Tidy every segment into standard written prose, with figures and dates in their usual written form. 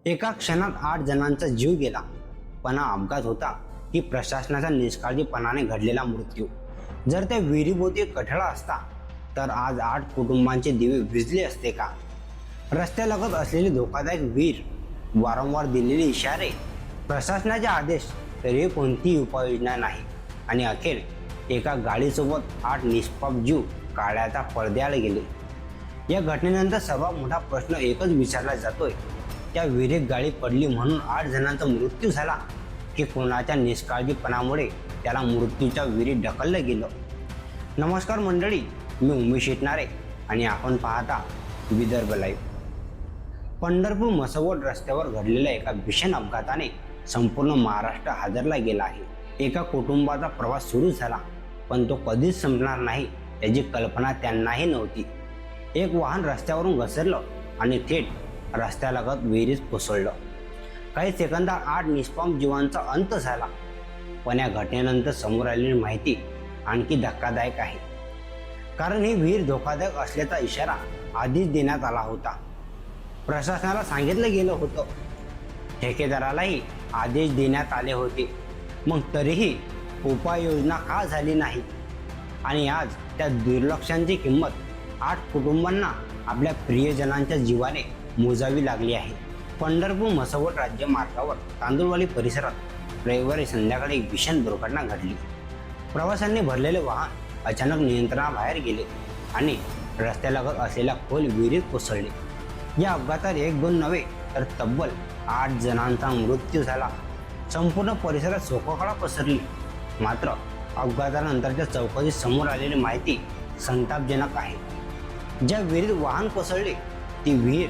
एका क्षणात 8 जणांचा जीव गेला, पण हा अपघात होता की प्रशासनाचा निष्काळजीपणाने घडलेला मृत्यू? जर त्या विहिरीभोवती कठडा असता तर आज 8 कुटुंबांचे दिवे विझले असते का? रस्त्यालगत असलेली धोकादायक विहीर, वारंवार दिलेले इशारे, प्रशासनाचे आदेश, तरी कोणतीही उपाययोजना नाही आणि अखेर एका गाडीसोबत 8 निष्पाप जीव काळ्याच्या पडद्याआड गेले. या घटनेनंतर सर्वात मोठा प्रश्न एकच विचारला जातोय, त्या विहिरीत गाडी पडली म्हणून 8 जणांचा मृत्यू झाला की कोणाच्या निष्काळजीपणामुळे त्याला मृत्यूच्या विहिरीत ढकललं गेलं? नमस्कार मंडळी, मी उमेश शेटनारे आणि आपण पाहता विदर्भ लाईव्ह. पंढरपूर मसवड रस्त्यावर घडलेल्या एका भीषण अपघाताने संपूर्ण महाराष्ट्र हादरला गेला आहे. एका कुटुंबाचा प्रवास सुरू झाला, पण तो कधीच संपणार नाही याची कल्पना त्यांनाही नव्हती. एक वाहन रस्त्यावरून घसरलं आणि थेट रस्त्यालगत विहिरीत कोसळलं. काही सेकंदात 8 निष्पाप जीवांचा अंत झाला. पण या घटनेनंतर समोर आलेली माहिती आणखी धक्कादायक आहे, कारण ही विहीर धोकादायक असल्याचा इशारा आधीच देण्यात आला होता. प्रशासनाला सांगितलं गेलं होतं, ठेकेदारालाही आदेश देण्यात आले होते. मग तरीही उपाययोजना का झाली नाही? आणि आज त्या दुर्लक्षांची किंमत 8 कुटुंबांना आपल्या प्रियजनांच्या जीवाने मोजावी लागली आहे. पंढरपूर मसवड राज्य मार्गावर तांदूळवाडी परिसरात रविवारी संध्याकाळी एक भीषण दुर्घटना घडली. प्रवाशांनी भरलेले वाहन अचानक नियंत्रणाबाहेर गेले आणि रस्त्यालगत असलेल्या खोल विहिरीत कोसळले. या अपघातात 1-2 नव्हे तर तब्बल 8 जणांचा मृत्यू झाला. संपूर्ण परिसरात शोककळा पसरली. मात्र अपघातानंतरच्या चौकशीत समोर आलेली माहिती संतापजनक आहे. ज्या विहिरीत वाहन कोसळले ती विहीर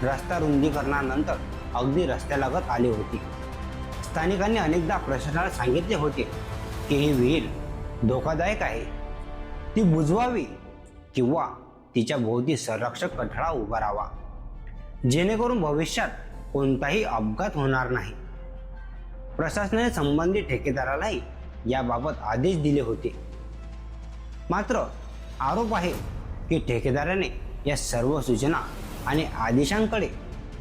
रस्ता रुंदीकरणानंतर अगदी रस्त्यालगत आली होती. स्थानिकांनी अनेकदा प्रशासनाला सांगितले होते की ही विहीर धोकादायक आहे, ती बुजवावी किंवा तिच्या भोवती संरक्षक कठडा उभारावा, जेणेकरून भविष्यात कोणताही अपघात होणार नाही. प्रशासनाने संबंधित ठेकेदारालाही याबाबत आदेश दिले होते. मात्र आरोप आहे की ठेकेदाराने या सर्व सूचना आणि आदेशांकडे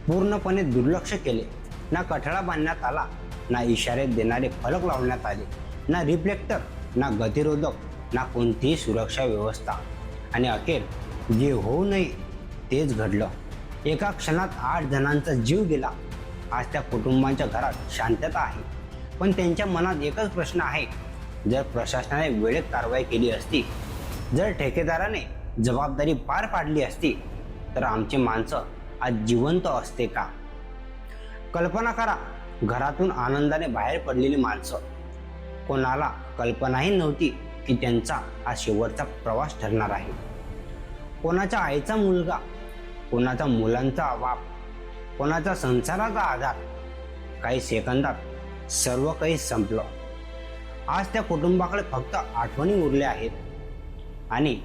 पूर्णपणे दुर्लक्ष केले. ना कठडा बांधण्यात आला, ना इशारे देणारे फलक लावण्यात आले, ना रिफ्लेक्टर, ना गतिरोधक, ना कोणतीही सुरक्षा व्यवस्था. आणि अखेर जे होऊ नये तेच घडलं. एका क्षणात 8 जणांचा जीव गेला. आज त्या कुटुंबांच्या घरात शांतता आहे, पण त्यांच्या मनात एकच प्रश्न आहे, जर प्रशासनाने वेळेत कारवाई केली असती, जर ठेकेदाराने जबाबदारी पार पाडली असती, तर आमची माणसं आज जिवंत असते का? कल्पना करा, घरातून आनंदाने बाहेर पडलेली माणसं. कोणाला कल्पनाही नव्हती की त्यांचा हा शेवटचा प्रवास ठरणार आहे. कोणाच्या आईचा मुलगा, कोणाचा मुलांचा बाप, कोणाचा संसाराचा आधार. काही सेकंदात सर्व काही संपलं. आज त्या कुटुंबाकडे फक्त आठवणी उरल्या आहेत आणि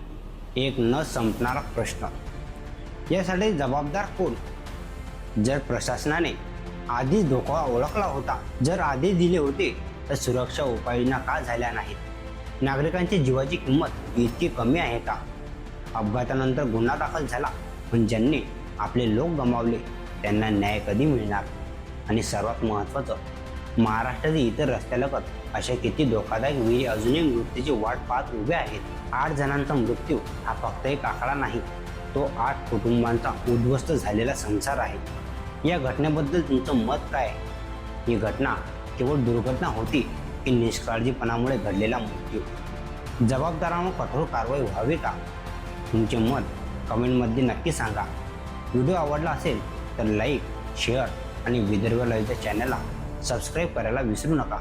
एक न संपणारा प्रश्न, यासाठी जबाबदार कोण? जर प्रशासनाने आधीच धोका ओळखला होता, जर आदेश दिले होते, तर सुरक्षा उपाययोजना का झाल्या नाहीत? नागरिकांच्या जीवाची किंमत इतकी कमी आहे का? अपघातानंतर गुन्हा दाखल झाला, पण ज्यांनी आपले लोक गमावले त्यांना न्याय कधी मिळणार? आणि सर्वात महत्त्वाचं, महाराष्ट्रातील इतर रस्त्यालगत अशा किती धोकादायक विहिरी अजूनही मृत्यूची वाट पाहत उभ्या आहेत. 8 जणांचा मृत्यू हा फक्त एक आकडा नाही, तो 8 कुटुंबांचा उद्ध्वस्त झालेला संसार आहे. या घटनेबद्दल तुमचं मत काय आहे? ही घटना केवळ दुर्घटना होती की निष्काळजीपणामुळे घडलेला मृत्यू? जबाबदारांवर कठोर कारवाई व्हावी का? तुमचे मत कमेंटमध्ये नक्की सांगा. व्हिडिओ आवडला असेल तर लाईक, शेअर आणि विदर्भ लाईव्हच्या चॅनलला सबस्क्राईब करायला विसरू नका.